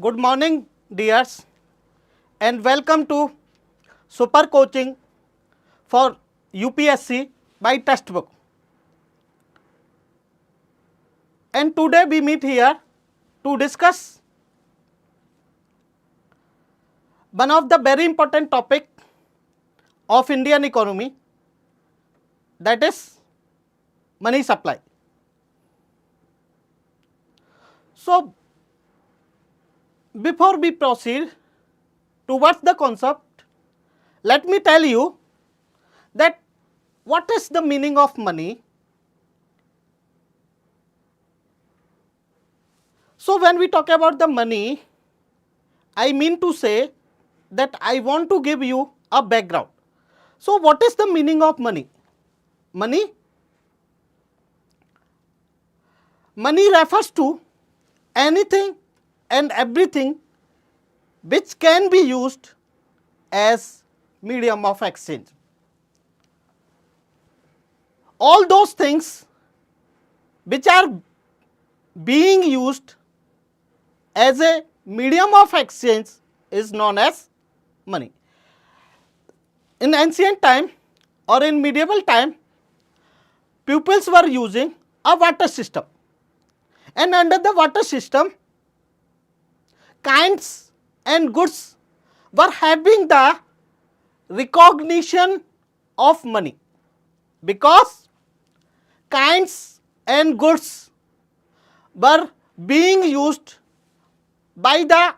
Good morning, dears, and welcome to Super Coaching for UPSC by Testbook. And today we meet here to discuss one of the very important topic of Indian economy, that is money supply. So, before we proceed towards the concept, let me tell you that what is the meaning of money. So, when we talk about the money, I mean to say that I want to give you a background. So, what is the meaning of money? Money refers to anything and everything which can be used as medium of exchange. All those things which are being used as a medium of exchange is known as money. In ancient time or in medieval time, peoples were using a water system, and under the water system, kinds and goods were having the recognition of money, because kinds and goods were being used by the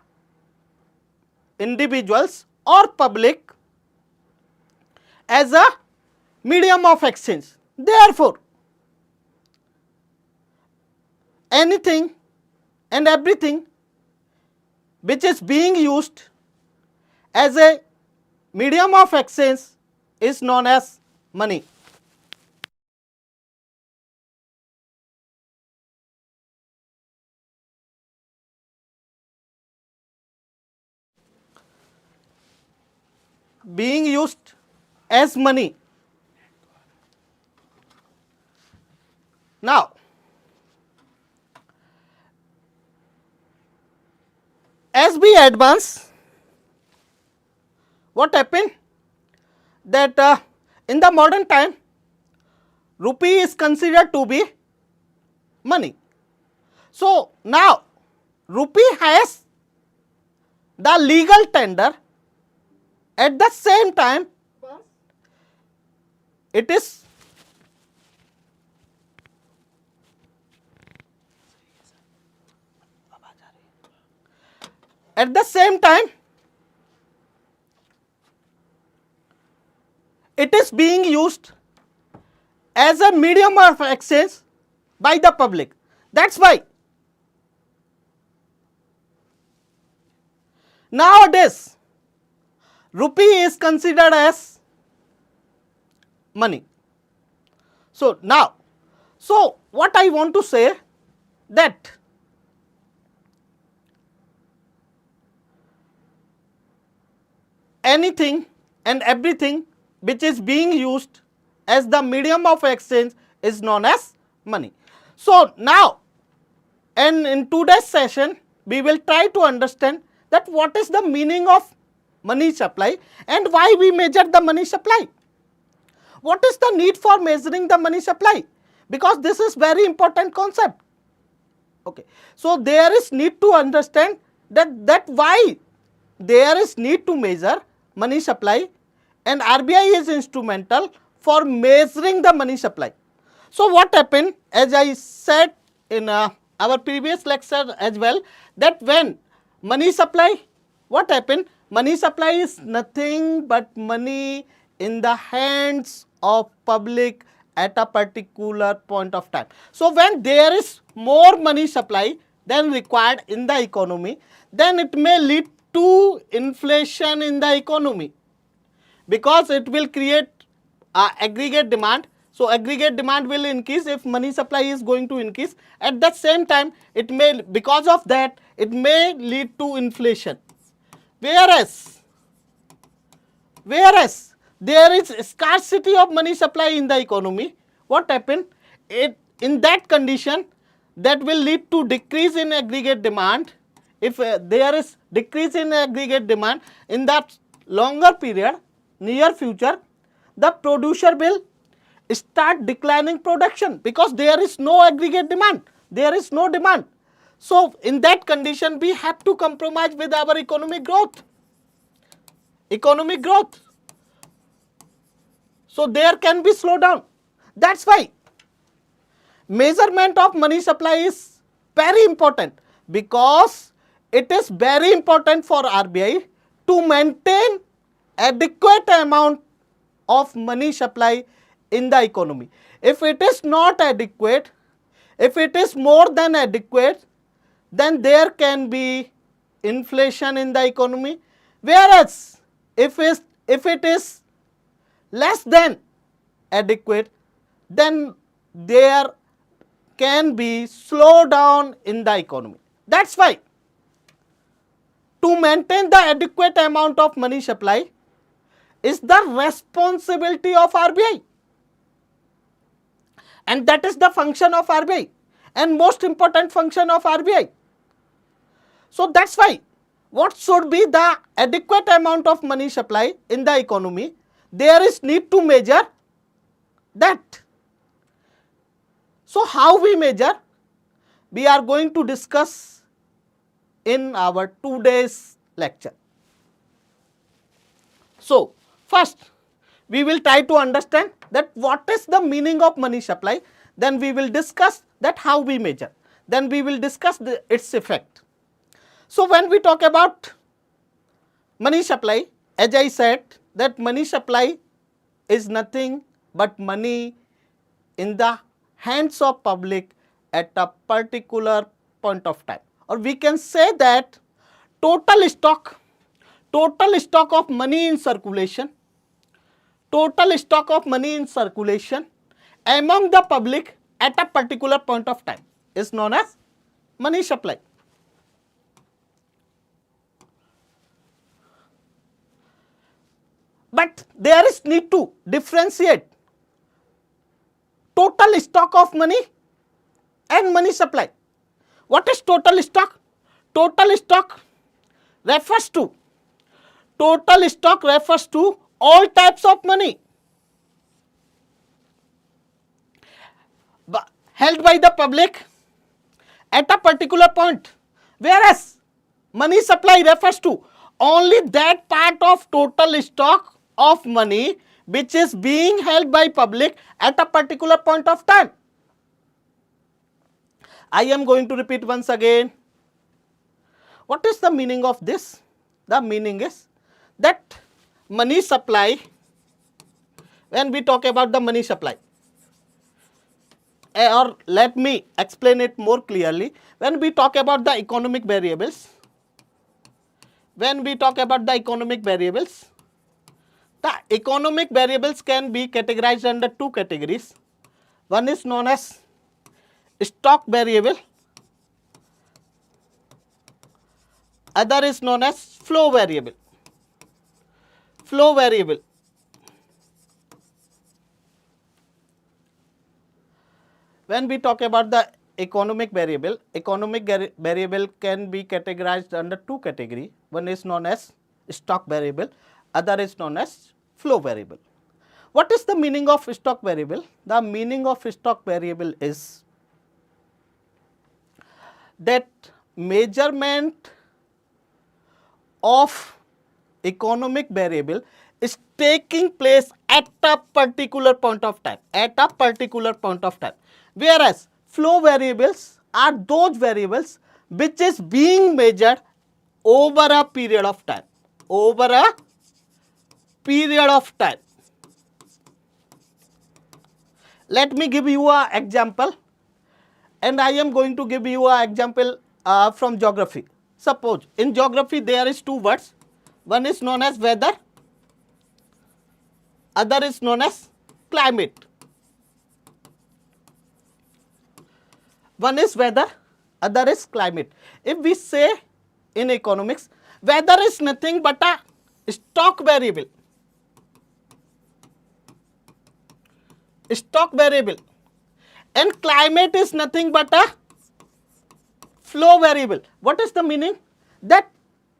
individuals or public as a medium of exchange. Therefore, anything and everything which is being used as a medium of exchange is known as money. Being used as money. Now, as we advance, what happened that in the modern time, rupee is considered to be money. So, now rupee has the legal tender. At the same time, it is being used as a medium of exchange by the public. That's why nowadays rupee is considered as money. So, what I want to say that anything and everything which is being used as the medium of exchange is known as money. So, now and in today's session we will try to understand that what is the meaning of money supply and why we measure the money supply. What is the need for measuring the money supply? Because this is very important concept. Okay. So, there is need to understand that why there is need to measure money supply, and RBI is instrumental for measuring the money supply. So, what happened, as I said in our previous lecture as well, that when money supply, what happened? Money supply is nothing but money in the hands of public at a particular point of time. So, when there is more money supply than required in the economy, then it may lead to inflation in the economy, because it will create aggregate demand. So, aggregate demand will increase if money supply is going to increase. At the same time, it may, because of that, it may lead to inflation. Whereas there is scarcity of money supply in the economy, what happened? In that condition, that will lead to decrease in aggregate demand. if there is decrease in aggregate demand in that longer period, near future, the producer will start declining production because there is no aggregate demand, there is no demand. So in that condition, we have to compromise with our economic growth. Economic growth. So there can be slowdown. That's why measurement of money supply is very important, because it is very important for RBI to maintain adequate amount of money supply in the economy. If it is not adequate, if it is more than adequate, then there can be inflation in the economy. Whereas if it is less than adequate, then there can be slowdown in the economy. That's why to maintain the adequate amount of money supply is the responsibility of RBI, and that is the function of RBI and most important function of RBI. So that's why what should be the adequate amount of money supply in the economy, there is need to measure that. So how we measure, we are going to discuss in our today's lecture. So first we will try to understand that what is the meaning of money supply, then we will discuss that how we measure, then we will discuss its effect. So when we talk about money supply, as I said, that money supply is nothing but money in the hands of public at a particular point of time, or we can say that total stock of money in circulation, total stock of money in circulation among the public at a particular point of time is known as money supply. But there is need to differentiate total stock of money and money supply. What is total stock? Total stock refers to all types of money held by the public at a particular point, whereas money supply refers to only that part of total stock of money which is being held by public at a particular point of time. I am going to repeat once again. What is the meaning of this? The meaning is that money supply, when we talk about the money supply, or let me explain it more clearly, when we talk about the economic variables, the economic variables can be categorized under two categories. One is known as stock variable, other is known as flow variable. When we talk about the economic variable can be categorized under two categories. One is known as stock variable, other is known as flow variable. What is the meaning of stock variable? The meaning of stock variable is that measurement of economic variable is taking place at a particular point of time, whereas flow variables are those variables which is being measured over a period of time, Let me give you an example, and I am going to give you an example from geography. Suppose in geography there is two words, one is known as weather, other is known as climate. One is weather, other is climate. If we say in economics, weather is nothing but a stock variable, and climate is nothing but a flow variable. What is the meaning? That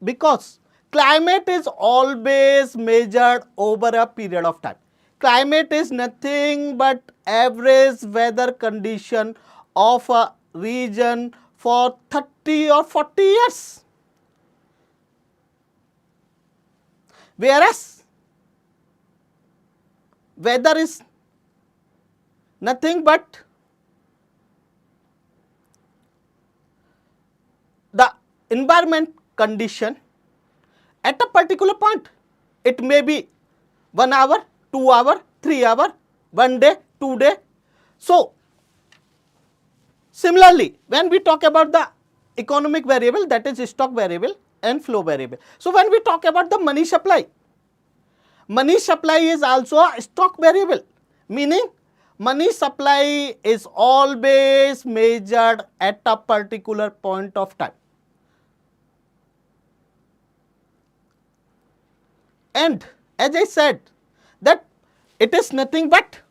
because climate is always measured over a period of time. Climate is nothing but average weather condition of a region for 30 or 40 years. Whereas weather is nothing but the environment condition at a particular point. It may be 1 hour, 2 hour, 3 hour, 1 day, 2 day. So similarly, when we talk about the economic variable, that is stock variable and flow variable. So when we talk about the money supply is also a stock variable, meaning money supply is always measured at a particular point of time. And as I said that it is nothing but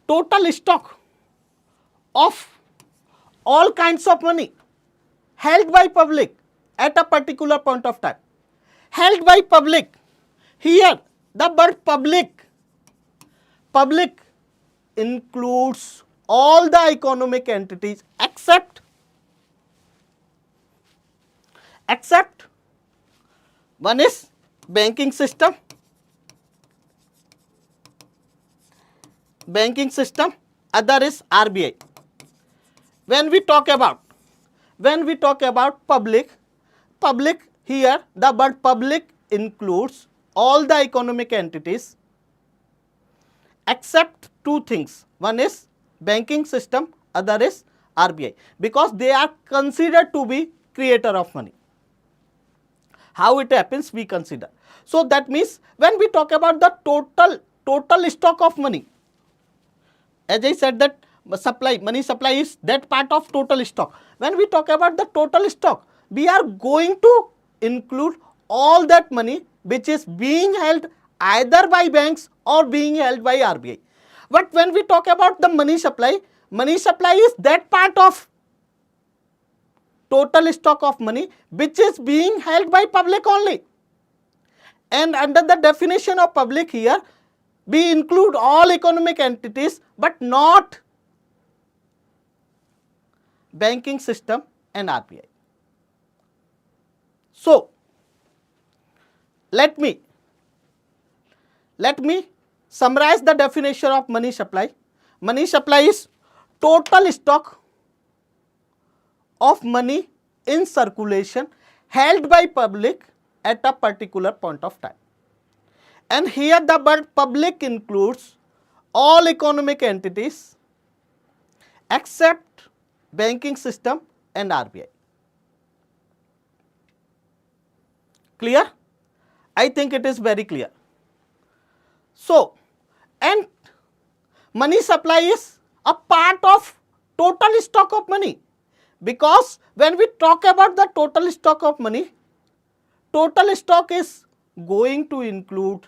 total stock of all kinds of money held by public at a particular point of time. Held by public, here the word public includes all the economic entities except one is banking system, other is RBI. When we talk about public, here the word public includes all the economic entities except two things. One is banking system, other is RBI, because they are considered to be creator of money. How it happens, we consider. So that means when we talk about the total stock of money, as I said that money supply is that part of total stock. When we talk about the total stock, we are going to include all that money which is being held either by banks or being held by RBI. But when we talk about the money supply is that part of total stock of money which is being held by public only. And under the definition of public here, we include all economic entities but not banking system and RBI. So let me summarize the definition of money supply. Money supply is total stock of money in circulation held by public at a particular point of time. And here the word public includes all economic entities except banking system and RBI. Clear? I think it is very clear. So, and money supply is a part of total stock of money, because when we talk about the total stock of money, total stock is going to include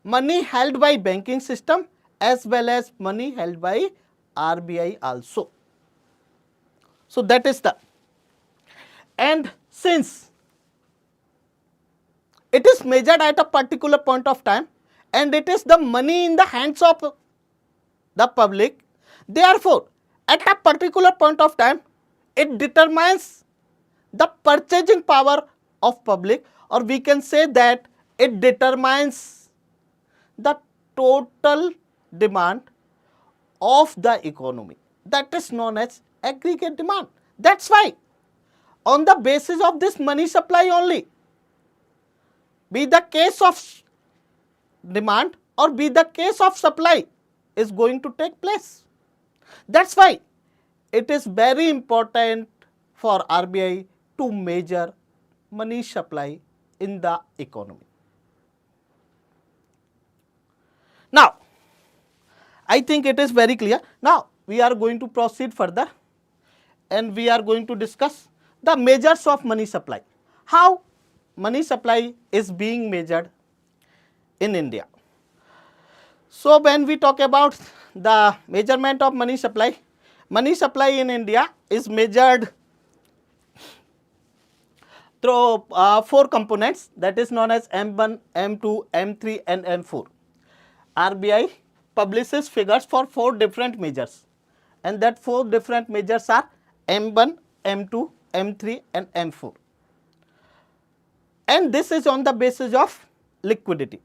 money held by banking system as well as money held by RBI also. So that is the, and since it is measured at a particular point of time and it is the money in the hands of the public, therefore at a particular point of time it determines the purchasing power of public, or we can say that it determines the total demand of the economy. That is known as aggregate demand. That's why on the basis of this money supply only, be the case of demand or be the case of supply is going to take place. That's why it is very important for RBI to measure money supply in the economy. Now, I think it is very clear. Now, we are going to proceed further and we are going to discuss the measures of money supply. How money supply is being measured in India. So, when we talk about the measurement of money supply in India is measured through 4 components, that is known as M1, M2, M3 and M4. RBI publishes figures for 4 different measures, and that 4 different measures are M1, M2, M3 and M4. And this is on the basis of liquidity.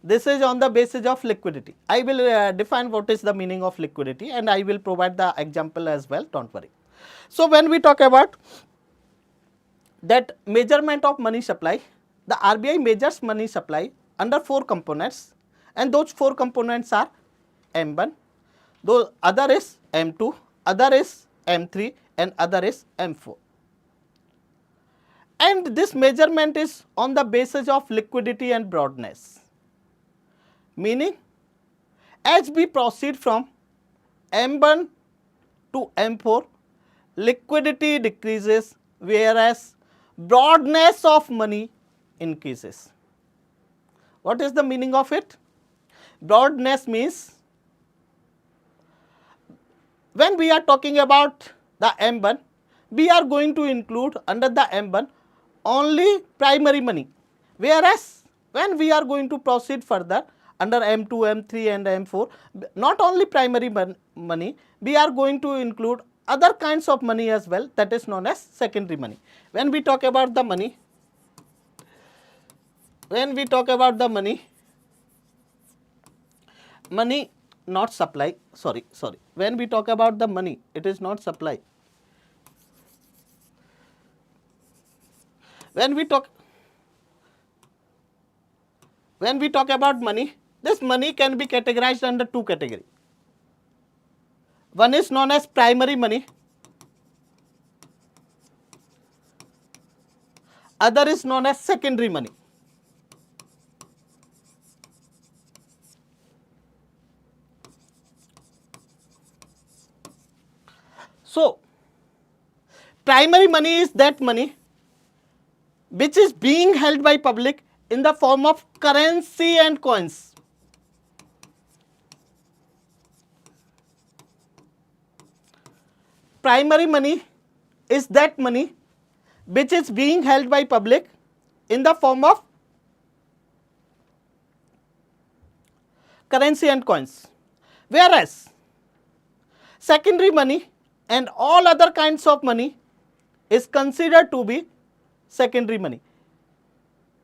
This is on the basis of liquidity. I will define what is the meaning of liquidity, and I will provide the example as well, don't worry. So, when we talk about that measurement of money supply, the RBI measures money supply under 4 components, and those 4 components are M1, the other is M2, other is M3 and other is M4. And this measurement is on the basis of liquidity and broadness, meaning as we proceed from M1 to M4, liquidity decreases whereas broadness of money increases. What is the meaning of it? Broadness means when we are talking about the M1, we are going to include under the M1 only primary money, whereas when we are going to proceed further under M2, M3 and M4, not only primary money, we are going to include other kinds of money as well, that is known as secondary money. When we talk about the money, money not supply, sorry, when we talk about the money, it is not supply. When we talk about money, this money can be categorized under 2 categories. One is known as primary money, other is known as secondary money. So, primary money is that money which is being held by public in the form of currency and coins. Primary money is that money which is being held by public in the form of currency and coins, whereas secondary money and all other kinds of money is considered to be secondary money.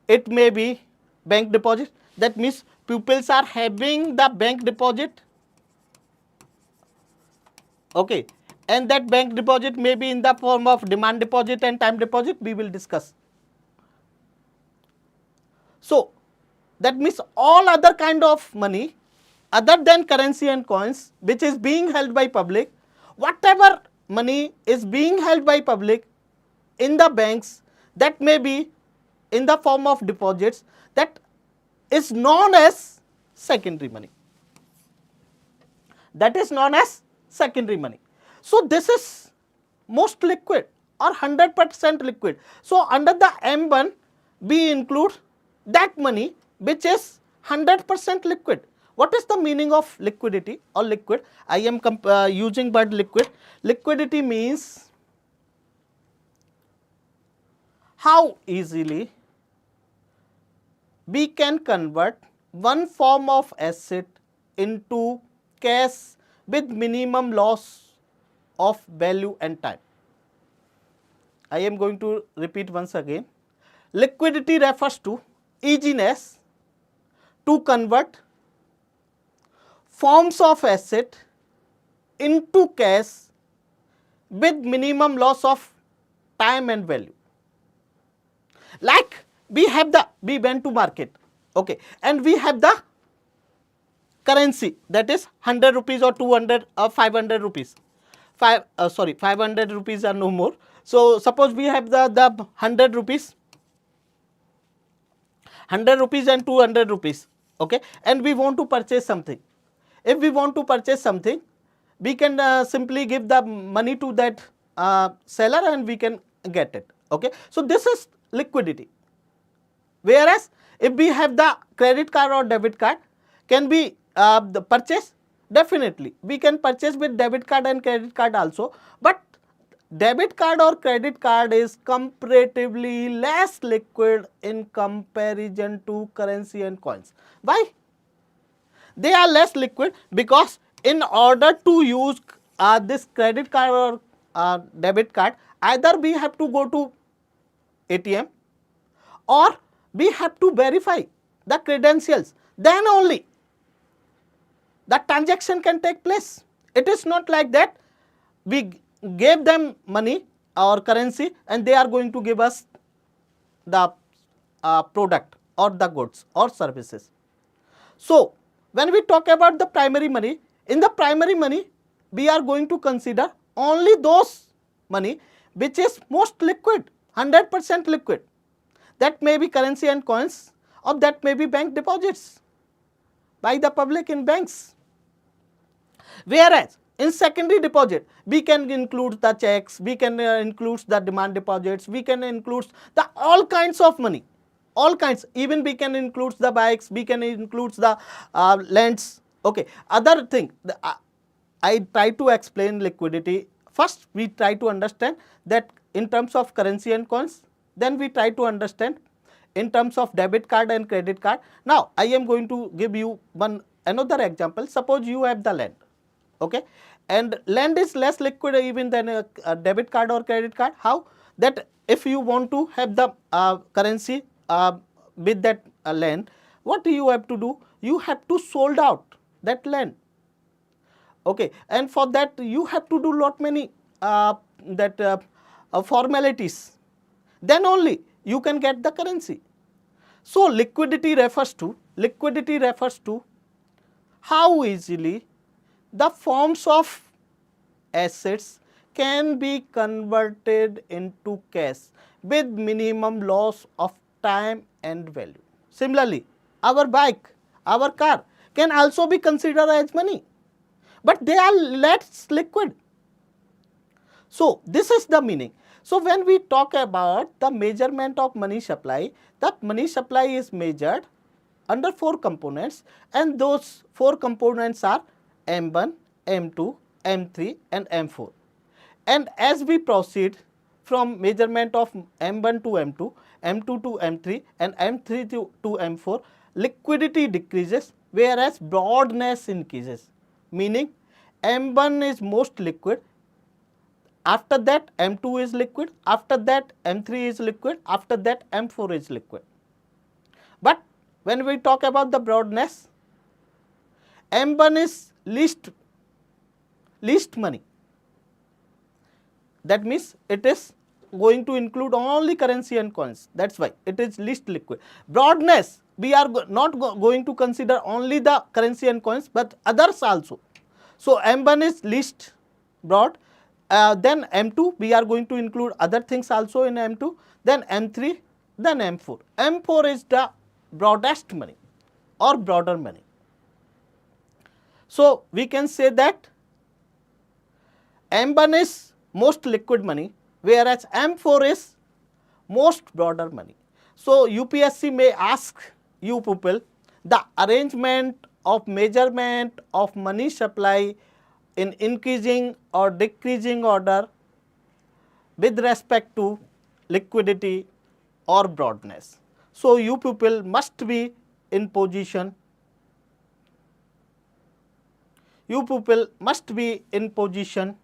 It may be bank deposit, that means pupils are having the bank deposit, okay, and that bank deposit may be in the form of demand deposit and time deposit, we will discuss. So, that means all other kind of money other than currency and coins which is being held by public, whatever money is being held by public in the banks, that may be in the form of deposits, that is known as secondary money. That is known as secondary money. So, this is most liquid or 100% liquid. So, under the M1, we include that money which is 100% liquid. What is the meaning of liquidity or liquid? I am using word liquid. Liquidity means how easily we can convert one form of asset into cash with minimum loss of value and time. I am going to repeat once again. Liquidity refers to easiness to convert forms of asset into cash with minimum loss of time and value. Like we went to market, okay, and we have the currency, that is 100 rupees or 200 or 500 rupees. 500 rupees are no more. So, suppose we have the 100 rupees and 200 rupees, okay, and we want to purchase something. If we want to purchase something, we can simply give the money to that seller and we can get it, okay. So, this is liquidity. Whereas, if we have the credit card or debit card, can we the purchase? Definitely, we can purchase with debit card and credit card also, but debit card or credit card is comparatively less liquid in comparison to currency and coins. Why? They are less liquid because in order to use this credit card or debit card, either we have to go to ATM or we have to verify the credentials, then only the transaction can take place. It is not like that we gave them money or currency and they are going to give us the product or the goods or services. So, when we talk about the primary money, in the primary money, we are going to consider only those money which is most liquid, 100% liquid. That may be currency and coins or that may be bank deposits by the public in banks. Whereas in secondary deposit, we can include the checks, we can include the demand deposits, we can include the all kinds of money, all kinds. Even we can include the bikes, we can include the lands. Okay. Other thing, I try to explain liquidity. First, we try to understand that in terms of currency and coins. Then we try to understand in terms of debit card and credit card. Now, I am going to give you another example. Suppose you have the land. Okay, and land is less liquid even than a debit card or credit card. How? That if you want to have the currency with that land, what do you have to do? You have to sold out that land. Okay, and for that you have to do lot many formalities. Then only you can get the currency. So liquidity refers to how easily the forms of assets can be converted into cash with minimum loss of time and value. Similarly, our bike, our car can also be considered as money, but they are less liquid. So this is the meaning. So when we talk about the measurement of money supply, the money supply is measured under 4 components, and those 4 components are M1, M2, M3 and M4. And as we proceed from measurement of M1 to M2, M2 to M3 and M3 to M4, liquidity decreases whereas broadness increases, meaning M1 is most liquid, after that M2 is liquid, after that M3 is liquid, after that M4 is liquid. But when we talk about the broadness, M1 is least money. That means it is going to include only currency and coins. That's why it is least liquid. Broadness, we are not going to consider only the currency and coins, but others also. So M1 is least broad. Then M2, we are going to include other things also in M2. Then M3, then M4. M4 is the broadest money or broader money. So we can say that M1 is most liquid money, whereas M4 is most broader money. So UPSC may ask you people the arrangement of measurement of money supply in increasing or decreasing order with respect to liquidity or broadness. So you people must be in position. You people must be in position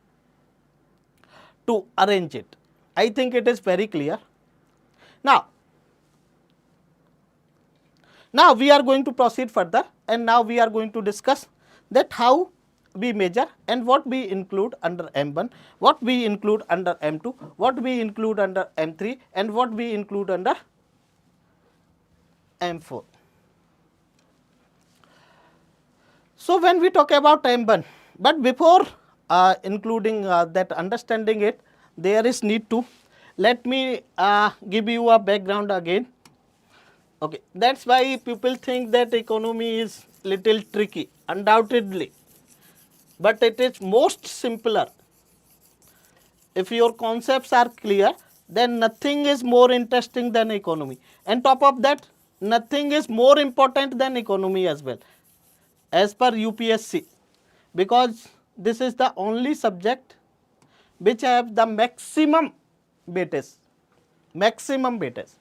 to arrange it. I think it is very clear. Now we are going to proceed further, and now we are going to discuss that how we measure and what we include under M1, what we include under M2, what we include under M3 and what we include under M4. So when we talk about M1, but before including that, understanding it, there is need to, let me give you a background again. Okay, that's why people think that economy is little tricky, undoubtedly, but it is most simpler. If your concepts are clear, then nothing is more interesting than economy, and top of that, nothing is more important than economy as well, as per UPSC, because this is the only subject which have the maximum weightage, maximum weightage.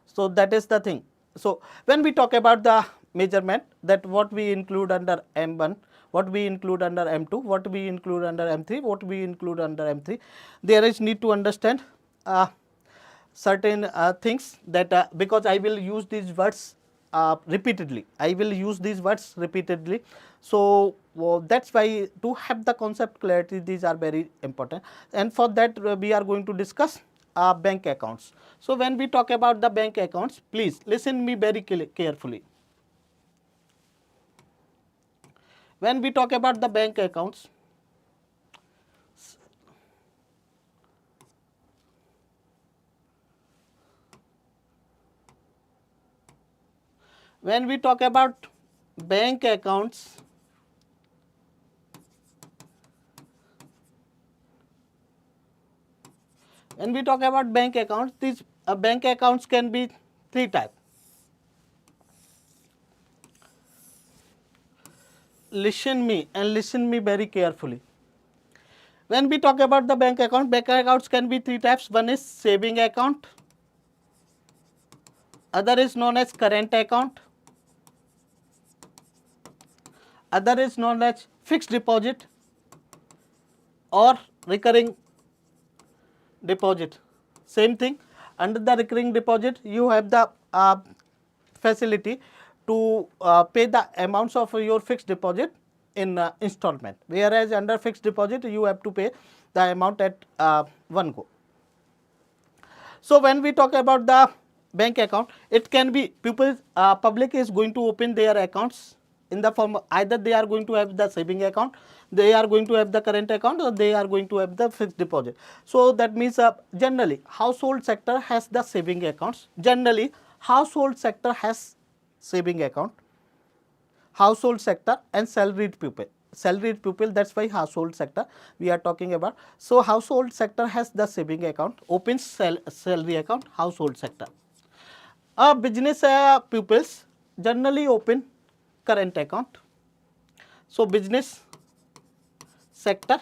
So that is the thing. So when we talk about the measurement, that what we include under M1, what we include under M2, what we include under M3, what we include under M3, there is need to understand certain things that because I will use these words repeatedly. I will use these words repeatedly. So that's why to have the concept clarity, these are very important. And for that we are going to discuss bank accounts. So when we talk about the bank accounts, please listen me very carefully. When we talk about the bank accounts, when we talk about bank accounts, when we talk about bank accounts, these bank accounts can be three types. Listen me and listen me very carefully. When we talk about the bank accounts can be three types. One is saving account, other is known as current account, other is known as fixed deposit or recurring deposit. Same thing, under the recurring deposit you have the facility to pay the amounts of your fixed deposit in installment, whereas under fixed deposit you have to pay the amount at one go. So when we talk about the bank account, it can be people, public is going to open their accounts in the form of either they are going to have the saving account, they are going to have the current account, or they are going to have the fixed deposit. So that means generally household sector has the saving accounts. Generally household sector has saving account, household sector and salaried people. Salaried people, that's why household sector we are talking about. So household sector has the saving account, opens salary account, household sector. Business pupils generally open current account. So business sector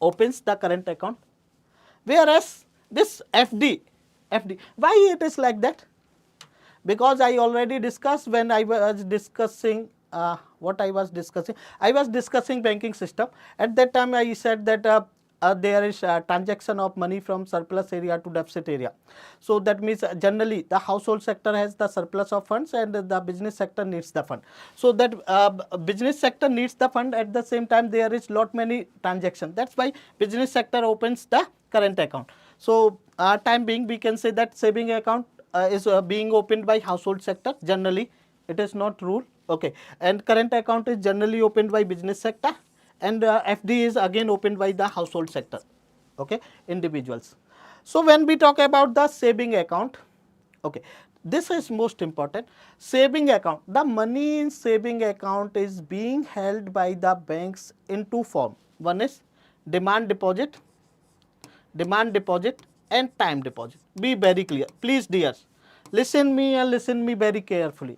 opens the current account, whereas this FD, why it is like that? Because I already discussed when I was discussing what I was discussing banking system. At that time I said that there is a transaction of money from surplus area to deficit area. So that means generally the household sector has the surplus of funds and the business sector needs the fund. So that business sector needs the fund, at the same time there is lot many transactions. That's why business sector opens the current account. So time being we can say that saving account is being opened by household sector. Generally it is not rule, okay, and current account is generally opened by business sector, and FD is again opened by the household sector, okay, individuals. So when we talk about the saving account, okay, this is most important. Saving account, the money in saving account is being held by the banks in two form. One is demand deposit and time deposit. Be very clear, please dears, listen me and listen me very carefully.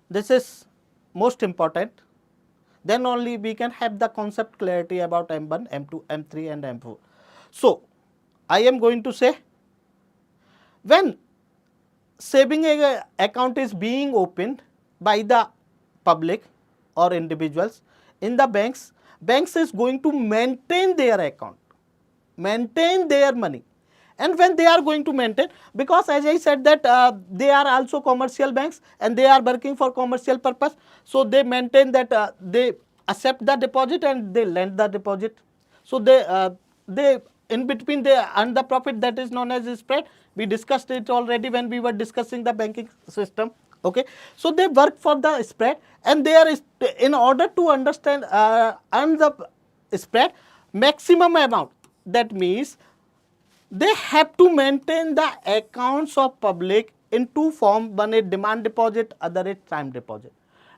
This is most important, then only we can have the concept clarity about M1, M2, M3 and M4. So I am going to say, when saving account is being opened by the public or individuals in the banks, banks is going to maintain their account, maintain their money. And when they are going to maintain, because as I said that they are also commercial banks and they are working for commercial purpose, so they maintain that they accept the deposit and they lend the deposit. So they in between they earn the profit, that is known as spread. We discussed it already when we were discussing the banking system, okay. So they work for the spread, and there is, in order to understand earn the spread maximum amount, that means they have to maintain the accounts of public in two form. One is demand deposit, other is time deposit.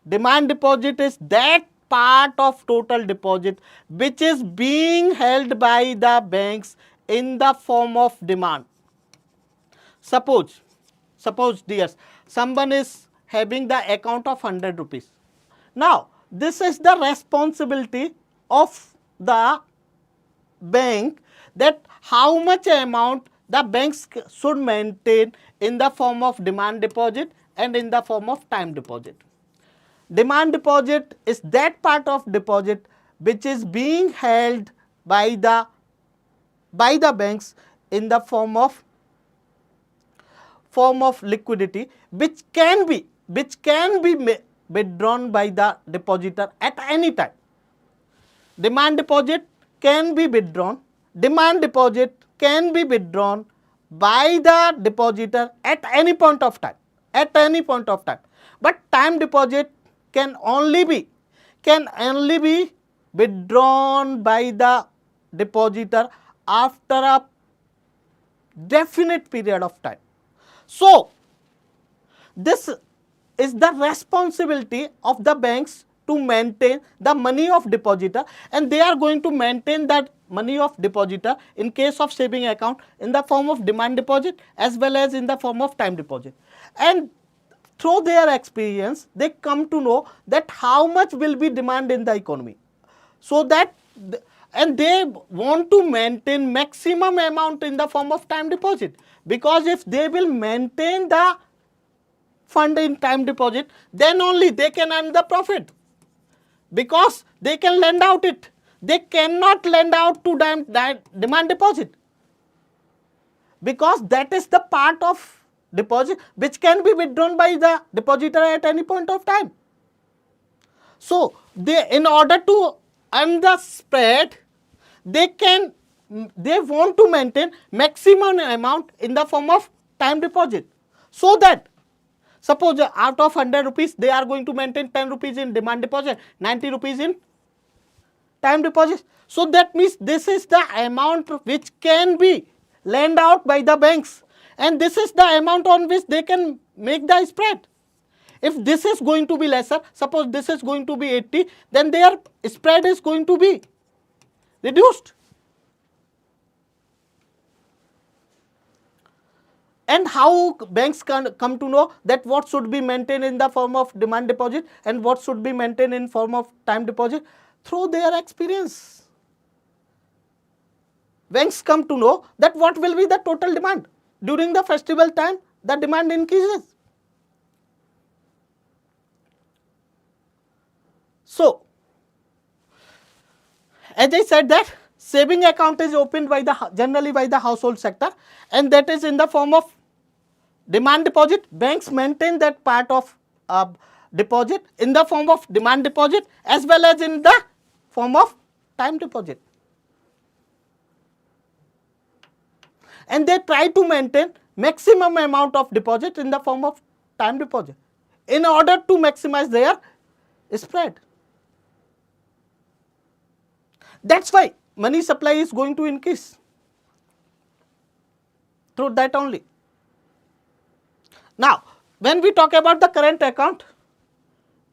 Demand deposit is that part of total deposit which is being held by the banks in the form of demand. Suppose dears, someone is having the account of 100 rupees. Now this is the responsibility of the bank, that how much amount the banks should maintain in the form of demand deposit and in the form of time deposit. Demand deposit is that part of deposit which is being held by the banks in the form of liquidity, which can be withdrawn by the depositor at any time. Demand deposit can be withdrawn. Demand deposit can be withdrawn by the depositor at any point of time. But time deposit can only be withdrawn by the depositor after a definite period of time. So, this is the responsibility of the banks to maintain the money of depositor, and they are going to maintain that money of depositor in case of saving account in the form of demand deposit as well as in the form of time deposit. And through their experience, they come to know that how much will be demand in the economy. So that, and they want to maintain maximum amount in the form of time deposit, because if they will maintain the fund in time deposit, then only they can earn the profit, because they can lend out it. They cannot lend out to demand deposit, because that is the part of deposit which can be withdrawn by the depositor at any point of time. So, they, in order to earn the spread, they want to maintain maximum amount in the form of time deposit, so that suppose out of 100 rupees they are going to maintain 10 rupees in demand deposit, 90 rupees in time deposit. So that means this is the amount which can be lent out by the banks, and this is the amount on which they can make the spread. If this is going to be lesser, suppose this is going to be 80, then their spread is going to be reduced. And how banks can come to know that what should be maintained in the form of demand deposit and what should be maintained in form of time deposit? Through their experience. Banks come to know that what will be the total demand. During the festival time, the demand increases. So, as I said that saving account is opened by generally by the household sector, and that is in the form of demand deposit. Banks maintain that part of deposit in the form of demand deposit as well as in the form of time deposit. And they try to maintain maximum amount of deposit in the form of time deposit in order to maximize their spread. That's why money supply is going to increase through that only. Now, when we talk about the current account,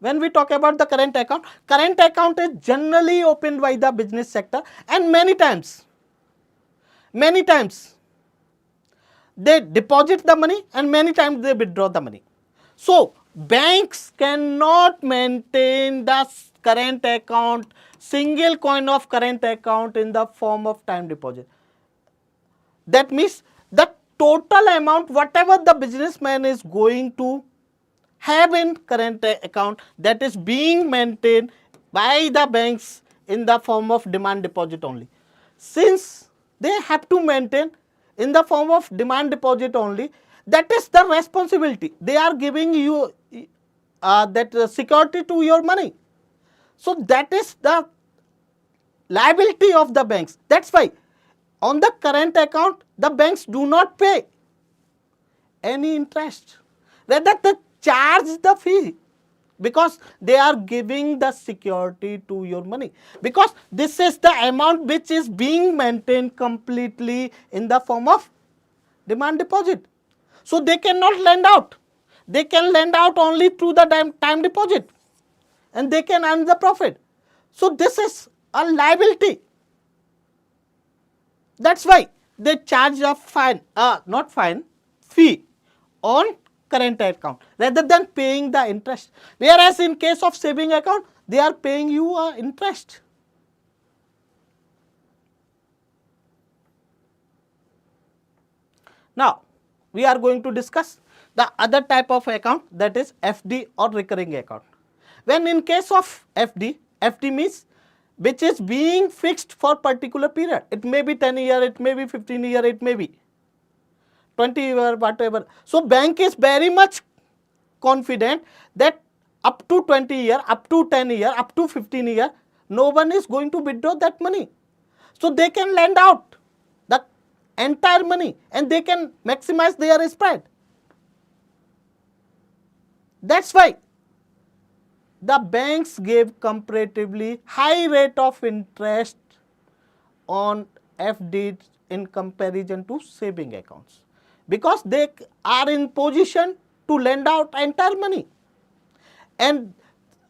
current account is generally opened by the business sector, and many times they deposit the money and many times they withdraw the money. So, banks cannot maintain the current account, single coin of current account in the form of time deposit. That means the total amount whatever the businessman is going to have in current account, that is being maintained by the banks in the form of demand deposit only. Since they have to maintain in the form of demand deposit only, that is the responsibility. They are giving you that security to your money. So that is the liability of the banks. That's why on the current account, the banks do not pay any interest. Rather, they charge the fee, because they are giving the security to your money, because this is the amount which is being maintained completely in the form of demand deposit. So they cannot lend out. They can lend out only through the time deposit, and they can earn the profit. So this is a liability. That's why they charge a fee on current account rather than paying the interest. Whereas in case of saving account, they are paying you interest. Now, we are going to discuss the other type of account, that is FD or recurring account. When in case of FD, FD means which is being fixed for particular period. It may be 10 year, it may be 15 year, it may be 20 year, whatever. So, bank is very much confident that up to 20 year, up to 10 year, up to 15 year, no one is going to withdraw that money. So, they can lend out the entire money and they can maximize their spread. That's why the banks gave comparatively high rate of interest on FD in comparison to saving accounts, because they are in position to lend out entire money, and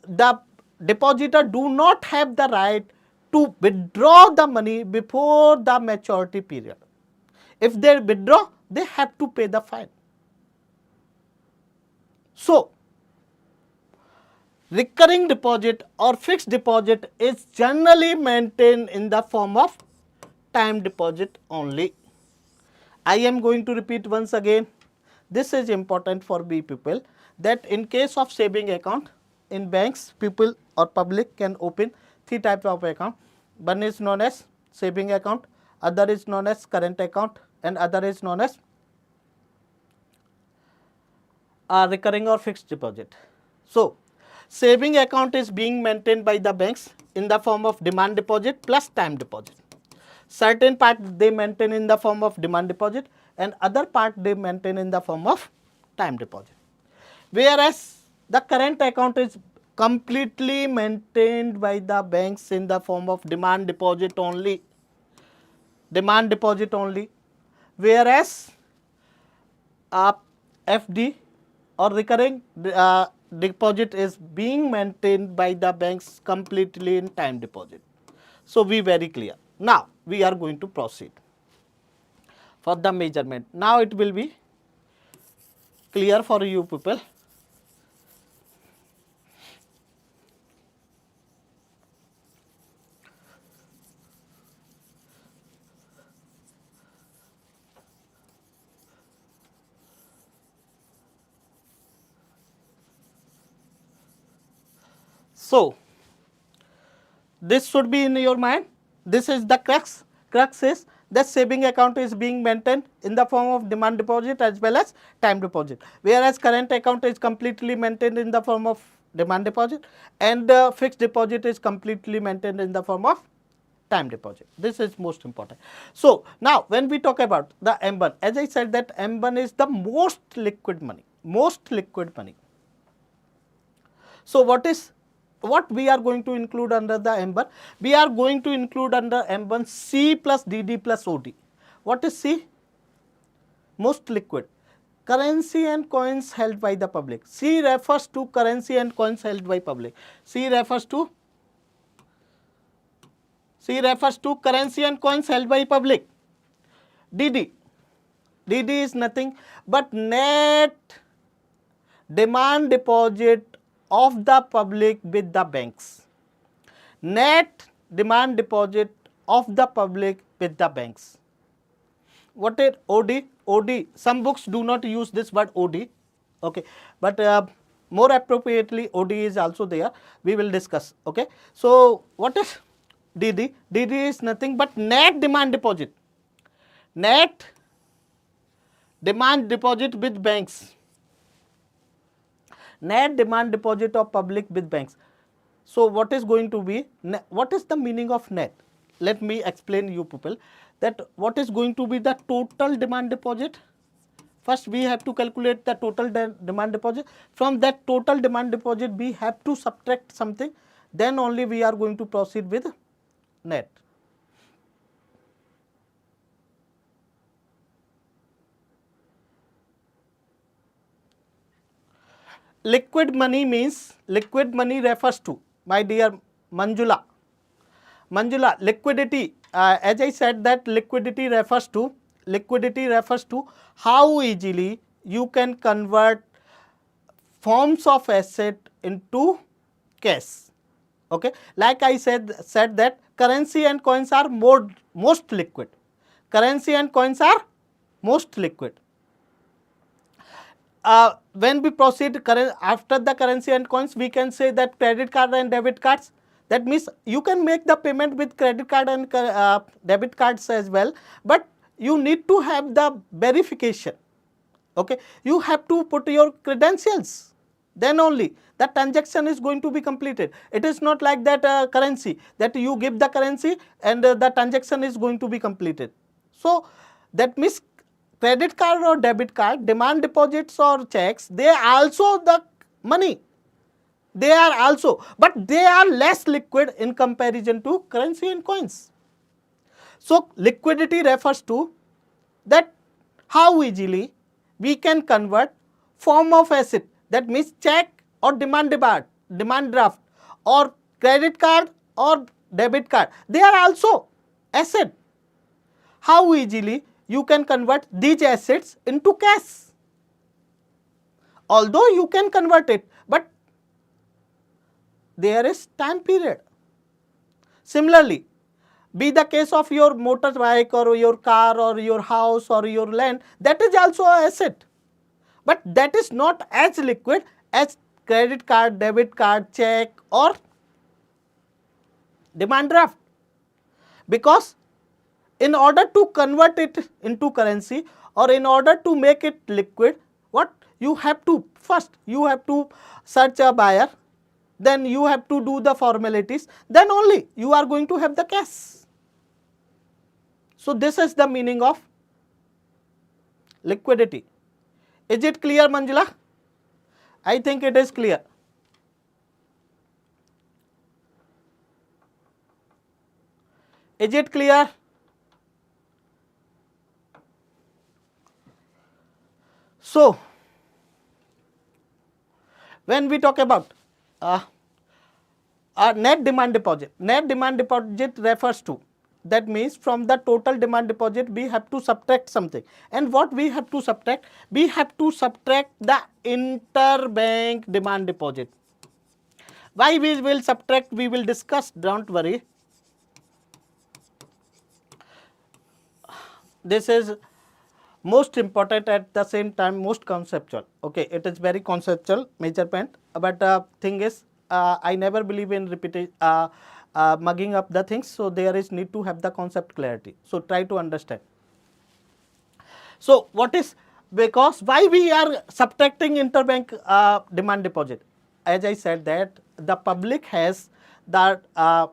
the depositor do not have the right to withdraw the money before the maturity period. If they withdraw, they have to pay the fine. So, recurring deposit or fixed deposit is generally maintained in the form of time deposit only. I am going to repeat once again. This is important for B people, that in case of saving account in banks, people or public can open three types of account. One is known as saving account, other is known as current account, and other is known as recurring or fixed deposit. So, saving account is being maintained by the banks in the form of demand deposit plus time deposit. Certain part they maintain in the form of demand deposit and other part they maintain in the form of time deposit. Whereas the current account is completely maintained by the banks in the form of demand deposit only. Demand deposit only. Whereas FD or recurring deposit is being maintained by the banks completely in time deposit. So, be very clear. Now, we are going to proceed for the measurement. Now, it will be clear for you people. So, this should be in your mind. This is the crux. Crux is that saving account is being maintained in the form of demand deposit as well as time deposit, whereas current account is completely maintained in the form of demand deposit, and fixed deposit is completely maintained in the form of time deposit. This is most important. So, now when we talk about the M1, as I said that M1 is the most liquid money, most liquid money. So, what we are going to include under the M1? We are going to include under M1 C plus DD plus OD. What is C? Most liquid. Currency and coins held by the public. C refers to currency and coins held by public. C refers to currency and coins held by public. DD. DD is nothing but net demand deposit of the public with the banks. Net demand deposit of the public with the banks. What is OD? OD, some books do not use this word OD, okay, but more appropriately OD is also there, we will discuss, okay. So, what is DD? DD is nothing but net demand deposit. Net demand deposit with banks. Net demand deposit of public with banks. So, what is going to be, what is the meaning of net? Let me explain you people that what is going to be the total demand deposit. First, we have to calculate the total demand deposit. From that total demand deposit, we have to subtract something. Then only we are going to proceed with net. Liquid money means, liquid money refers to, my dear Manjula, liquidity, as I said that liquidity refers to how easily you can convert forms of asset into cash. Okay, like I said that currency and coins are most liquid. Currency and coins are most liquid. When we proceed after the currency and coins, we can say that credit card and debit cards. That means you can make the payment with credit card and debit cards as well, but you need to have the verification. Okay, you have to put your credentials, then only the transaction is going to be completed. It is not like that currency, that you give the currency and the transaction is going to be completed. So that means credit card or debit card, demand deposits or checks, they are also the money. They are also, but they are less liquid in comparison to currency and coins. So liquidity refers to that how easily we can convert form of asset, that means check or demand draft or credit card or debit card. They are also asset. How easily you can convert these assets into cash. Although you can convert it, but there is time period. Similarly, be the case of your motorbike or your car or your house or your land, that is also an asset. But that is not as liquid as credit card, debit card, check or demand draft. Because in order to convert it into currency or in order to make it liquid, what you have to, first you have to search a buyer, then you have to do the formalities, then only you are going to have the cash. So this is the meaning of liquidity. Is it clear, Manjula? I think it is clear. Is it clear? So when we talk about net demand deposit refers to, that means from the total demand deposit we have to subtract something. And what we have to subtract? We have to subtract the interbank demand deposit. Why we will subtract, we will discuss, don't worry. This is most important, at the same time most conceptual. Okay, it is very conceptual measurement, but thing is I never believe in mugging up the things, so there is need to have the concept clarity. So try to understand. So what is, because why we are subtracting interbank demand deposit? As I said that the public has the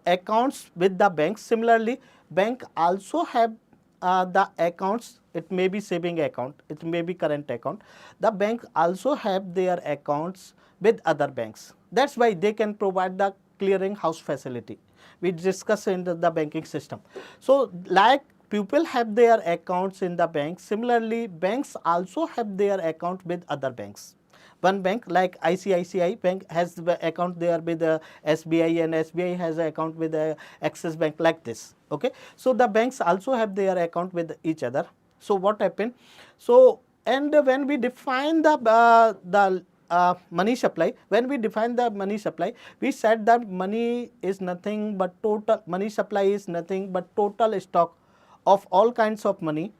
accounts with the banks. Similarly, bank also have the accounts. It may be saving account, it may be current account. The bank also have their accounts with other banks. That's why they can provide the clearing house facility. We discuss in the banking system. So like people have their accounts in the bank, similarly banks also have their account with other banks. One bank like ICICI bank has the account there with SBI, and SBI has an account with Axis Bank, like this. Okay, so the banks also have their account with each other. So what happened? So and when we define the money supply, when we define the money supply, we said that money is nothing but total, money supply is nothing but total stock of all kinds of money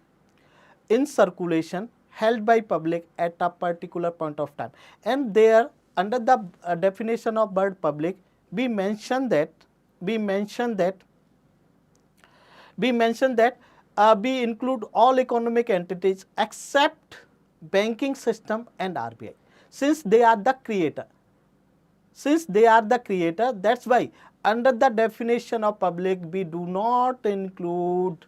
in circulation held by public at a particular point of time. And there, under the definition of word public, we mentioned that we include all economic entities except banking system and RBI, since they are the creator. That's why under the definition of public we do not include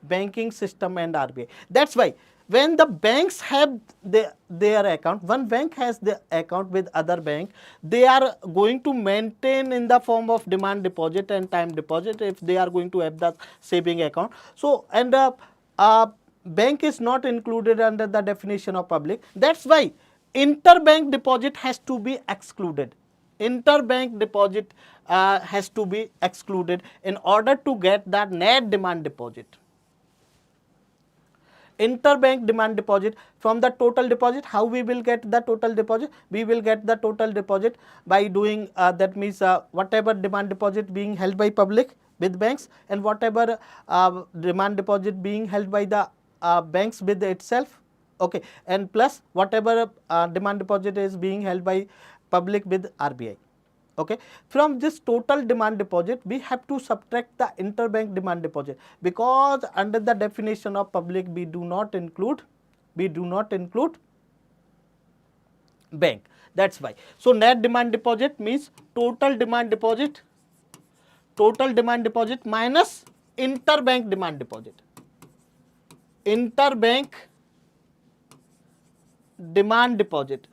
banking system and RBI. That's why when the banks have their account, one bank has the account with other bank, they are going to maintain in the form of demand deposit and time deposit if they are going to have the saving account. So and bank is not included under the definition of public. That's why interbank deposit has to be excluded. Interbank deposit has to be excluded in order to get the net demand deposit. interbank demand deposit. From the total deposit, how we will get the total deposit? We will get the total deposit by doing that means whatever demand deposit being held by public with banks, and whatever demand deposit being held by the banks with itself, okay, and plus whatever demand deposit is being held by public with RBI. Okay. From this total demand deposit, we have to subtract the interbank demand deposit, because under the definition of public we do not include bank. That's why. So net demand deposit means total demand deposit minus interbank demand deposit. Interbank demand deposit.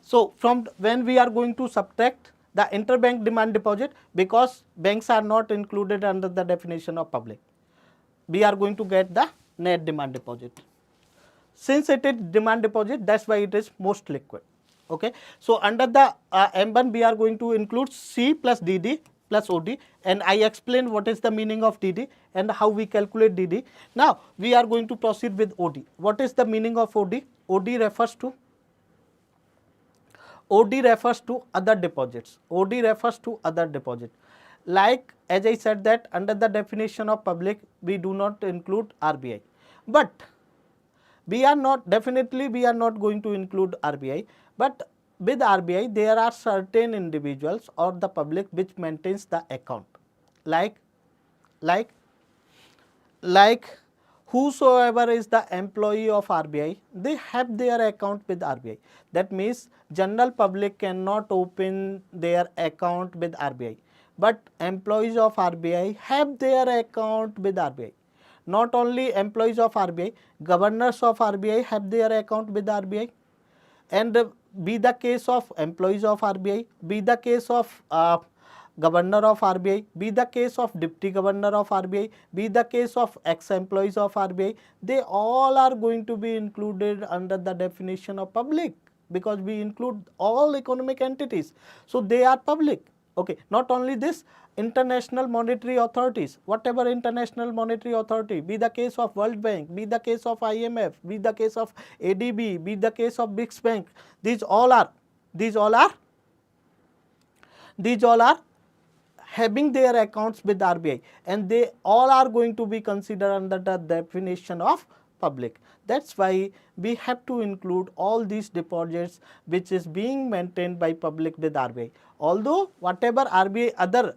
So from when we are going to subtract the interbank demand deposit, because banks are not included under the definition of public, we are going to get the net demand deposit. Since it is demand deposit, that's why it is most liquid. Okay. So under the M1 we are going to include C plus DD plus OD, and I explain what is the meaning of DD and how we calculate DD. Now we are going to proceed with OD. What is the meaning of OD? OD refers to other deposits. OD refers to other deposit. Like as I said that under the definition of public we do not include RBI, but we are not going to include RBI, but with RBI there are certain individuals or the public which maintains the account, like whosoever is the employee of RBI, they have their account with RBI. That means general public cannot open their account with RBI, but employees of RBI have their account with RBI. Not only employees of RBI, governors of RBI have their account with RBI, and be the case of employees of RBI, be the case of governor of RBI, be the case of deputy governor of RBI, be the case of ex-employees of RBI, they all are going to be included under the definition of public, because we include all economic entities. So they are public. Okay. Not only this, international monetary authorities, whatever international monetary authority, be the case of World Bank, be the case of IMF, be the case of ADB, be the case of BRICS Bank, these all are having their accounts with RBI, and they all are going to be considered under the definition of public. That's why we have to include all these deposits which is being maintained by public with RBI. Although whatever RBI other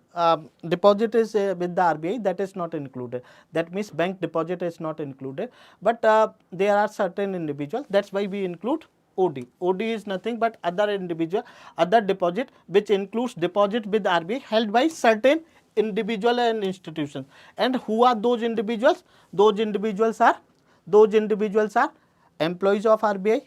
deposit is with the RBI, that is not included. That means bank deposit is not included, but there are certain individuals. That's why we include OD. OD is nothing but other deposit, which includes deposit with RBI held by certain individual and institutions. And who are those individuals? Those individuals are employees of RBI,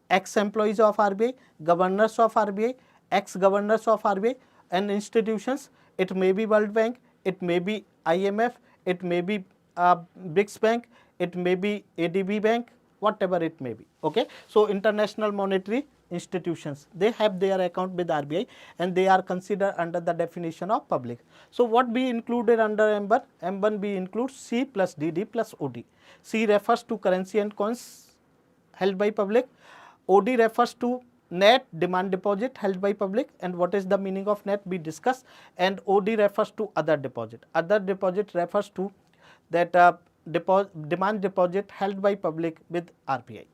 ex-employees of RBI, governors of RBI, ex-governors of RBI, and institutions. It may be World Bank, it may be IMF, it may be BRICS Bank, it may be ADB Bank, whatever it may be. Okay. So international monetary institutions, they have their account with RBI and they are considered under the definition of public. So what we included under M1? M1 we include C plus DD plus OD. C refers to currency and coins held by public. OD refers to net demand deposit held by public, and what is the meaning of net we discuss, and OD refers to other deposit. Other deposit refers to that demand deposit held by public with RBI.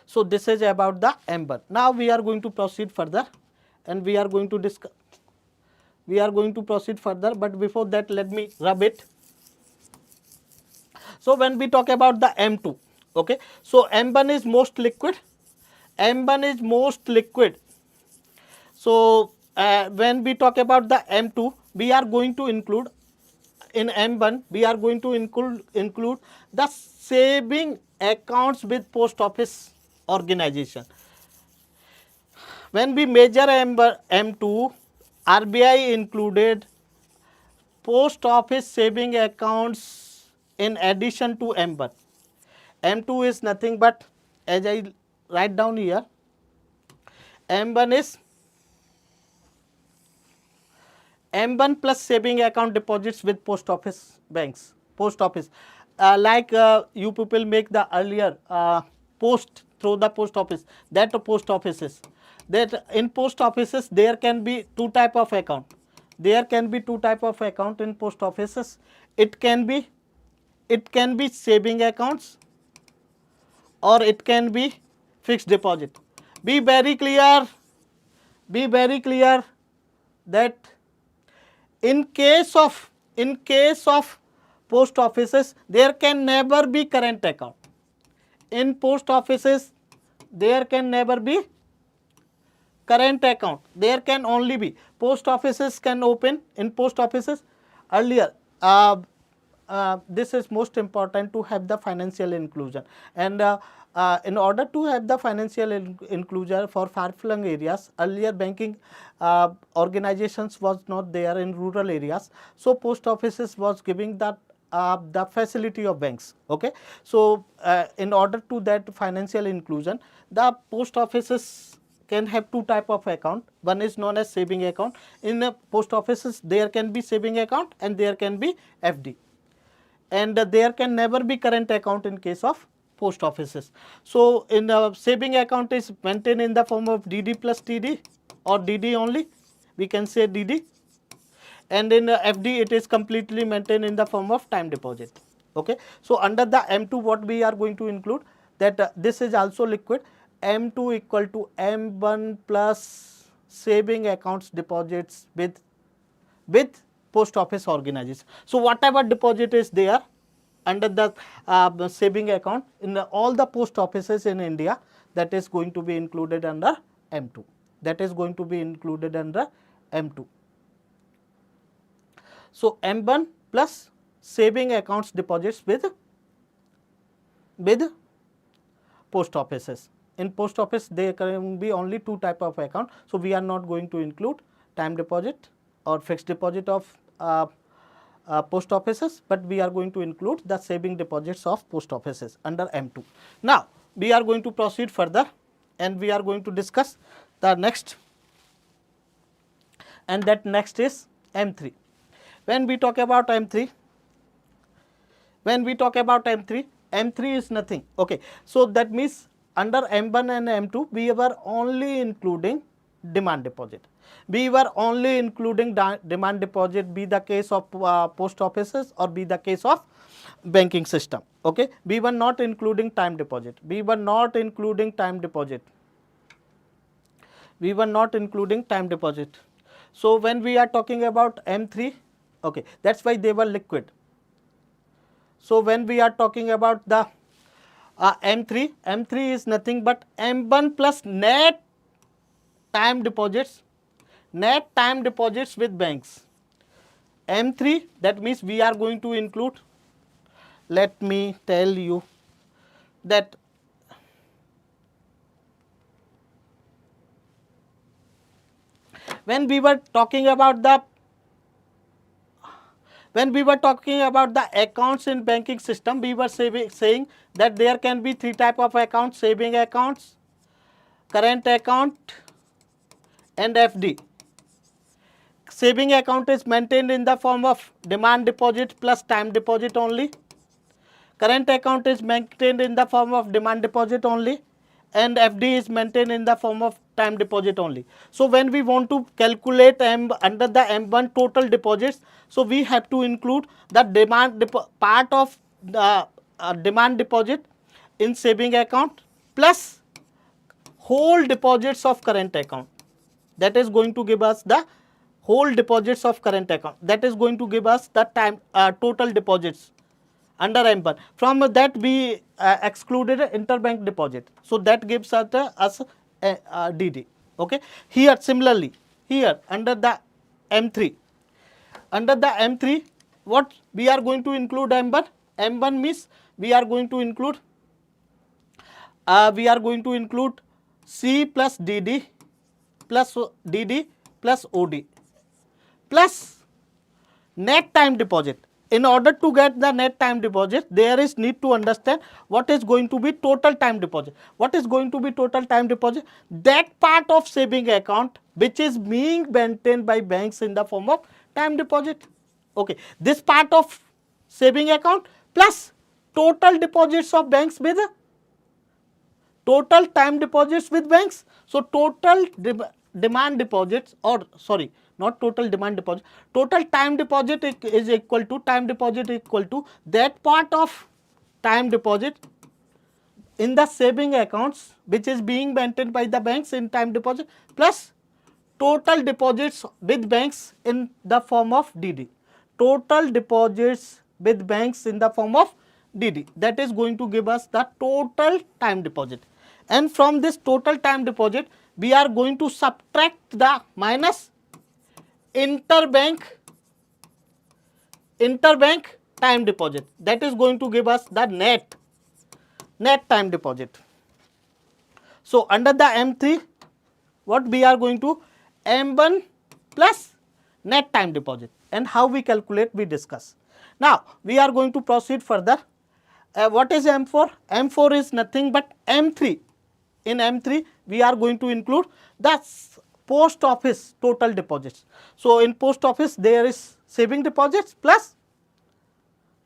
So this is about the M1. Now we are going to proceed further, and we are going to discuss. We are going to proceed further, but before that, let me rub it. So when we talk about the M2, okay. So M1 is most liquid. M1 is most liquid. So when we talk about the M2, we are going to include in M1, we are going to include the saving accounts with post office organization. When we measure M2, RBI included post office saving accounts in addition to M1. M2 is nothing but, as I write down here, M1 is M1 plus saving account deposits with post office banks. Post office. Like you people make the earlier post through the post office. That post offices. That in post offices there can be two type of account. There can be two type of account in post offices. It can be saving accounts or it can be fixed deposit. Be very clear that in case of post offices there can never be current account. In post offices there can never be current account. There can only be post offices can open in post offices earlier. This is most important to have the financial inclusion, and in order to have the financial inclusion for far-flung areas, earlier banking organizations was not there in rural areas, so post offices was giving that the facility of banks. Okay, so in order to that financial inclusion, the post offices can have two type of account. One is known as saving account. In the post offices there can be saving account and there can be FD, and there can never be current account in case of post offices. So in saving account is maintained in the form of DD plus TD or DD only, we can say DD, and in FD it is completely maintained in the form of time deposit. Okay, so under the M2 what we are going to include, that this is also liquid. M2 equal to M1 plus saving accounts deposits with post office organization. So whatever deposit is there under the saving account in all the post offices in India, that is going to be included under M2. That is going to be included under M2. So M1 plus saving accounts deposits with post offices. In post office there can be only two type of account, so we are not going to include time deposit or fixed deposit of post offices, but we are going to include the saving deposits of post offices under M2. Now we are going to proceed further and we are going to discuss the next, and that next is M3. When we talk about M3, M3 is nothing. Okay, so that means under M1 and M2 we were only including demand deposit. We were only including demand deposit, be the case of post offices or be the case of banking system. Okay, we were not including time deposit. We were not including time deposit. So when we are talking about M3, okay, that's why they were liquid. So when we are talking about the M3 is nothing but M1 plus net time deposits with banks. M3, that means we are going to include, let me tell you that when we were talking about the accounts in banking system, we were saying that there can be three type of accounts: saving accounts, current account and FD. Saving account is maintained in the form of demand deposit plus time deposit only. Current account is maintained in the form of demand deposit only, and FD is maintained in the form of time deposit only. So when we want to calculate under the M1 total deposits, so we have to include the part of the demand deposit in saving account plus whole deposits of current account. That is going to give us the whole deposits of current account. That is going to give us the time total deposits under M1. From that we excluded interbank deposit. So that gives us DD. Okay. Here similarly, here under the M3, what we are going to include M1? M1 means we are going to include C plus DD plus OD plus net time deposit. In order to get the net time deposit, there is need to understand what is going to be total time deposit. What is going to be total time deposit? That part of saving account which is being maintained by banks in the form of time deposit. Okay, this part of saving account plus total deposits of banks with total time deposits with banks. So total demand deposits, or sorry, not total demand deposit, total time deposit is equal to that part of time deposit in the saving accounts which is being maintained by the banks in time deposit plus total deposits with banks in the form of DD. Total deposits with banks in the form of DD, that is going to give us the total time deposit. And from this total time deposit, we are going to subtract the minus interbank time deposit. That is going to give us the net time deposit. So under the M3, what we are going to M1 plus net time deposit, and how we calculate we discuss. Now we are going to proceed further. What is M4? M4 is nothing but M3. In M3 we are going to include the post office total deposits. So in post office there is saving deposits plus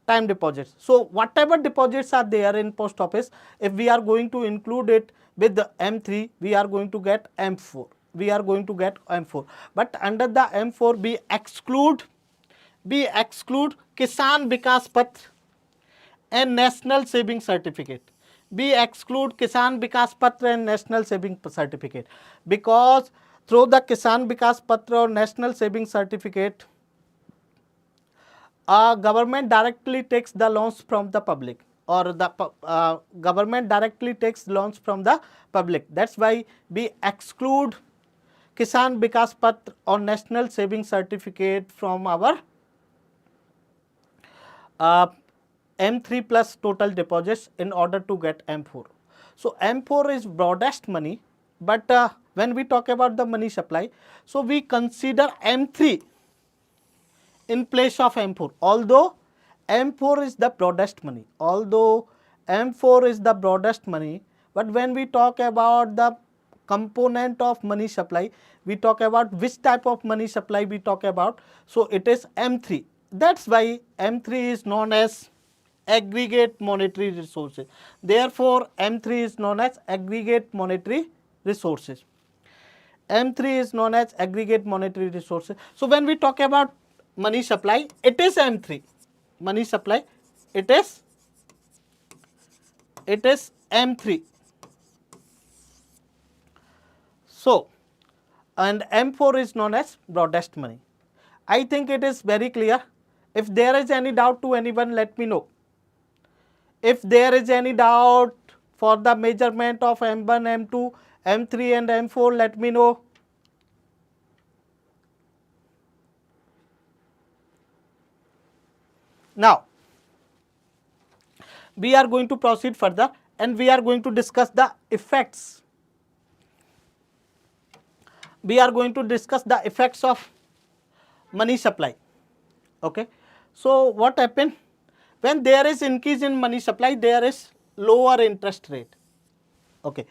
time deposits. So whatever deposits are there in post office, if we are going to include it with the M3, we are going to get M4. But under the M4 we exclude Kisan Vikas Patra and National Saving Certificate. We exclude Kisan Vikas Patra and National Saving Certificate, because through the Kisan Vikas Patra or National Saving Certificate, government directly takes the loans from the public, or the government directly takes loans from the public. That's why we exclude Kisan Vikas Patra or National Saving Certificate from our M3 plus total deposits in order to get M4. So M4 is broadest money, but when we talk about the money supply, so we consider M3 in place of M4, although M4 is the broadest money, but when we talk about the component of money supply, we talk about which type of money supply we talk about, so it is M3. That's why M3 is known as aggregate monetary resources. Therefore M3 is known as aggregate monetary resources. M3 is known as aggregate monetary resources. So when we talk about money supply, it is M3. Money supply, it is M3. So, and M4 is known as broadest money. I think it is very clear. If there is any doubt to anyone, let me know. If there is any doubt for the measurement of M1, M2, M3 and M4, let me know. Now, we are going to proceed further and we are going to discuss the effects. We are going to discuss the effects of money supply. Okay. So what happened? When there is increase in money supply, there is lower interest rate. Okay.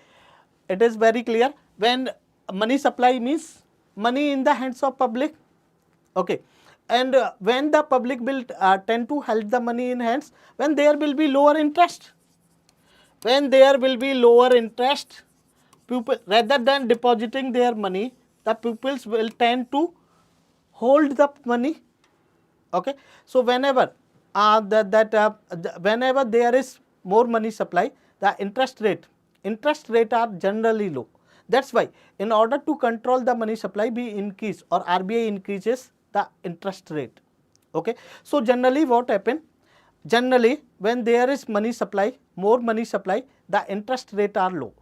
It is very clear. When money supply means money in the hands of public. Okay. And when the public will tend to hold the money in hands, when there will be lower interest. When there will be lower interest, people, rather than depositing their money, the pupils will tend to hold the money. Okay. So whenever whenever there is more money supply, the interest rate are generally low. That's why in order to control the money supply, we increase, or RBI increases the interest rate. Okay. So generally what happen? Generally when there is money supply, more money supply, the interest rate are low.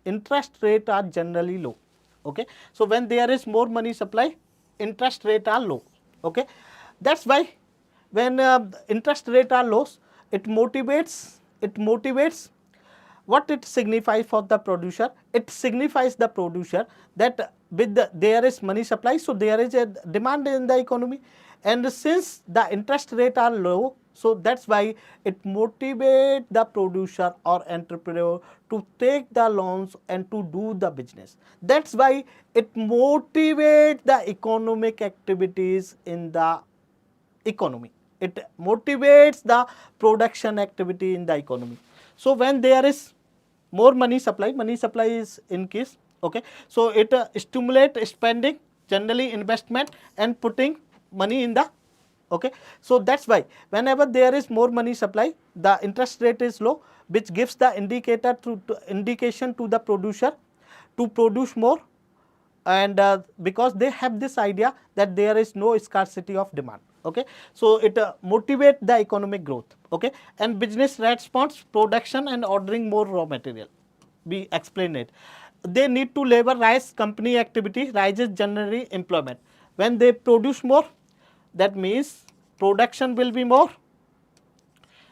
Interest rate are generally low. Okay. So when there is more money supply, interest rate are low. Okay. That's why when interest rate are low, it motivates what it signifies for the producer? It signifies the producer that with there is money supply, so there is a demand in the economy, and since the interest rate are low, so that's why it motivates the producer or entrepreneur to take the loans and to do the business. That's why it motivates the economic activities in the economy. It motivates the production activity in the economy. So when there is more money supply is increased. Okay, so it stimulate spending, generally investment, and putting money in the, okay, so that's why whenever there is more money supply, the interest rate is low, which gives the indication to the producer to produce more, and because they have this idea that there is no scarcity of demand. Okay, so it motivate the economic growth. Okay, and business response, production and ordering more raw material. We explain it. They need to labor rise, company activity rises, generally employment. When they produce more, that means production will be more.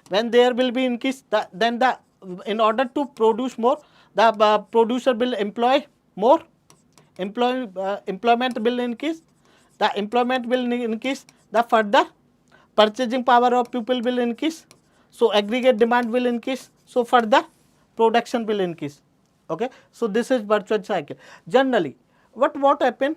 When there will be increase, then the in order to produce more, the producer will employ more. Employment will increase. The employment will increase. The further purchasing power of people will increase. So aggregate demand will increase. So further production will increase. Okay. So this is virtuous cycle. Generally, what happen?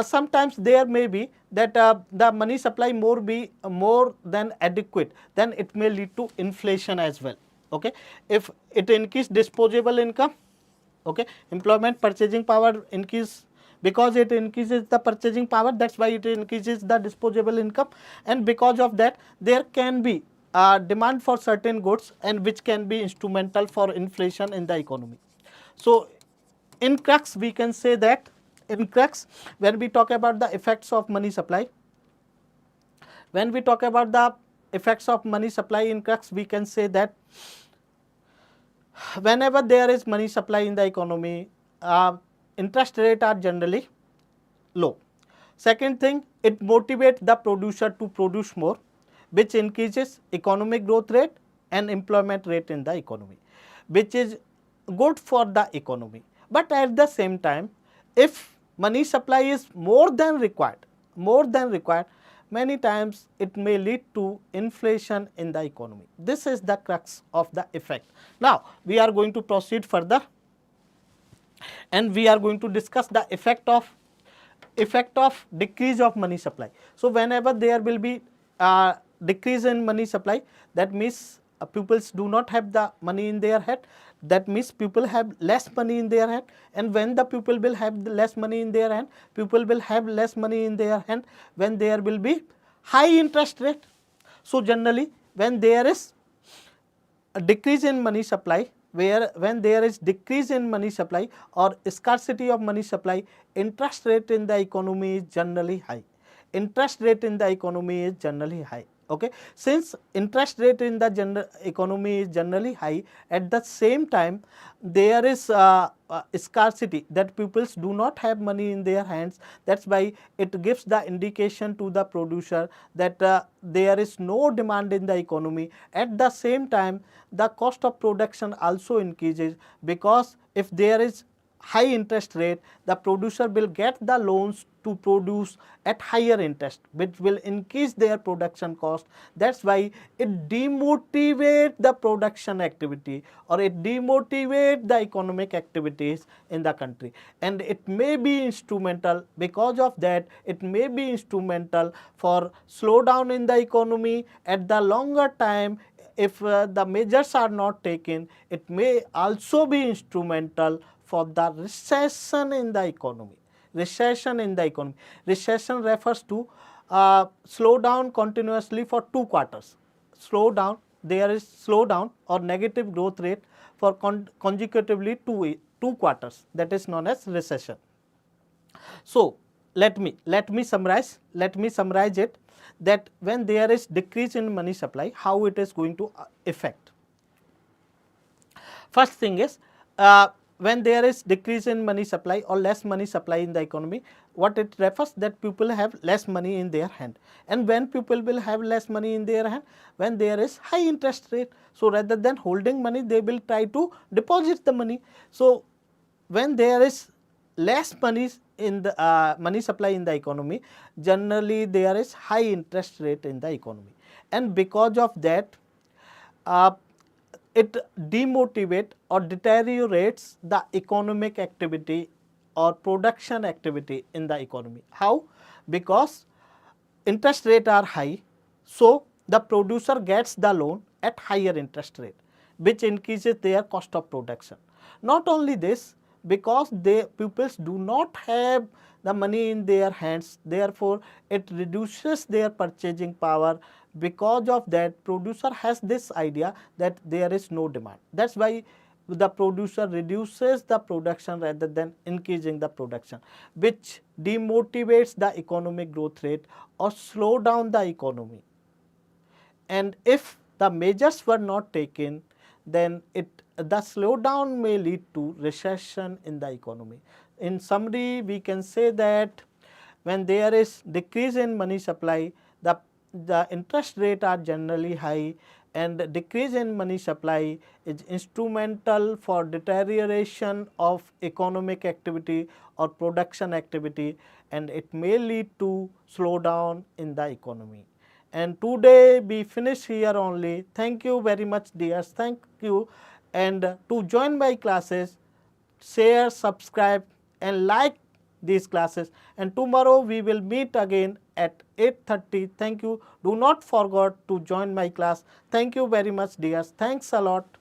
Sometimes there may be that the money supply more than adequate, then it may lead to inflation as well. Okay, if it increase disposable income, okay, employment, purchasing power increase, because it increases the purchasing power, that's why it increases the disposable income, and because of that there can be demand for certain goods, and which can be instrumental for inflation in the economy. So in crux we can say that, in crux, when we talk about the effects of money supply, when we talk about the effects of money supply in crux, we can say that whenever there is money supply in the economy, interest rates are generally low. Second thing, it motivates the producer to produce more, which increases economic growth rate and employment rate in the economy, which is good for the economy. But at the same time, if money supply is more than required, many times it may lead to inflation in the economy. This is the crux of the effect. Now we are going to proceed further, and we are going to discuss the effect of decrease of money supply. So whenever there will be decrease in money supply, that means pupils do not have the money in their hand, that means people have less money in their hand, and when the people will have less money in their hand, people will have less money in their hand when there will be high interest rate. So generally when there is a decrease in money supply, when there is decrease in money supply or scarcity of money supply, interest rate in the economy is generally high. Interest rate in the economy is generally high. Okay, since interest rate in the economy is generally high, at the same time there is scarcity, that peoples do not have money in their hands. That's why it gives the indication to the producer that there is no demand in the economy. At the same time, the cost of production also increases, because if there is high interest rate, the producer will get the loans to produce at higher interest, which will increase their production cost. That's why it demotivates the production activity, or it demotivates the economic activities in the country, and it may be instrumental, because of that it may be instrumental for slowdown in the economy. At the longer time, if the measures are not taken, it may also be instrumental for the recession in the economy. Recession in the economy. Recession refers to slowdown continuously for 2 quarters. Slowdown, there is slowdown or negative growth rate for consecutively 2 quarters. That is known as recession. So let me summarize it, that when there is decrease in money supply, how it is going to affect. First thing is, when there is decrease in money supply or less money supply in the economy, what it refers that people have less money in their hand. And when people will have less money in their hand, when there is high interest rate, so rather than holding money, they will try to deposit the money. So when there is less money in the money supply in the economy, generally there is high interest rate in the economy, and because of that uh, it demotivate or deteriorates the economic activity or production activity in the economy. How? Because interest rate are high, so the producer gets the loan at higher interest rate, which increases their cost of production. Not only this, because the pupils do not have the money in their hands, therefore it reduces their purchasing power. Because of that, producer has this idea that there is no demand. That's why the producer reduces the production rather than increasing the production, which demotivates the economic growth rate or slow down the economy. And if the measures were not taken, then the slowdown may lead to recession in the economy. In summary, we can say that when there is decrease in money supply, the interest rate are generally high, and decrease in money supply is instrumental for deterioration of economic activity or production activity, and it may lead to slowdown in the economy. And today we finish here only. Thank you very much, dears. Thank you. And to join my classes, share, subscribe and like these classes. And tomorrow we will meet again at 8:30. Thank you. Do not forget to join my class. Thank you very much, dears. Thanks a lot.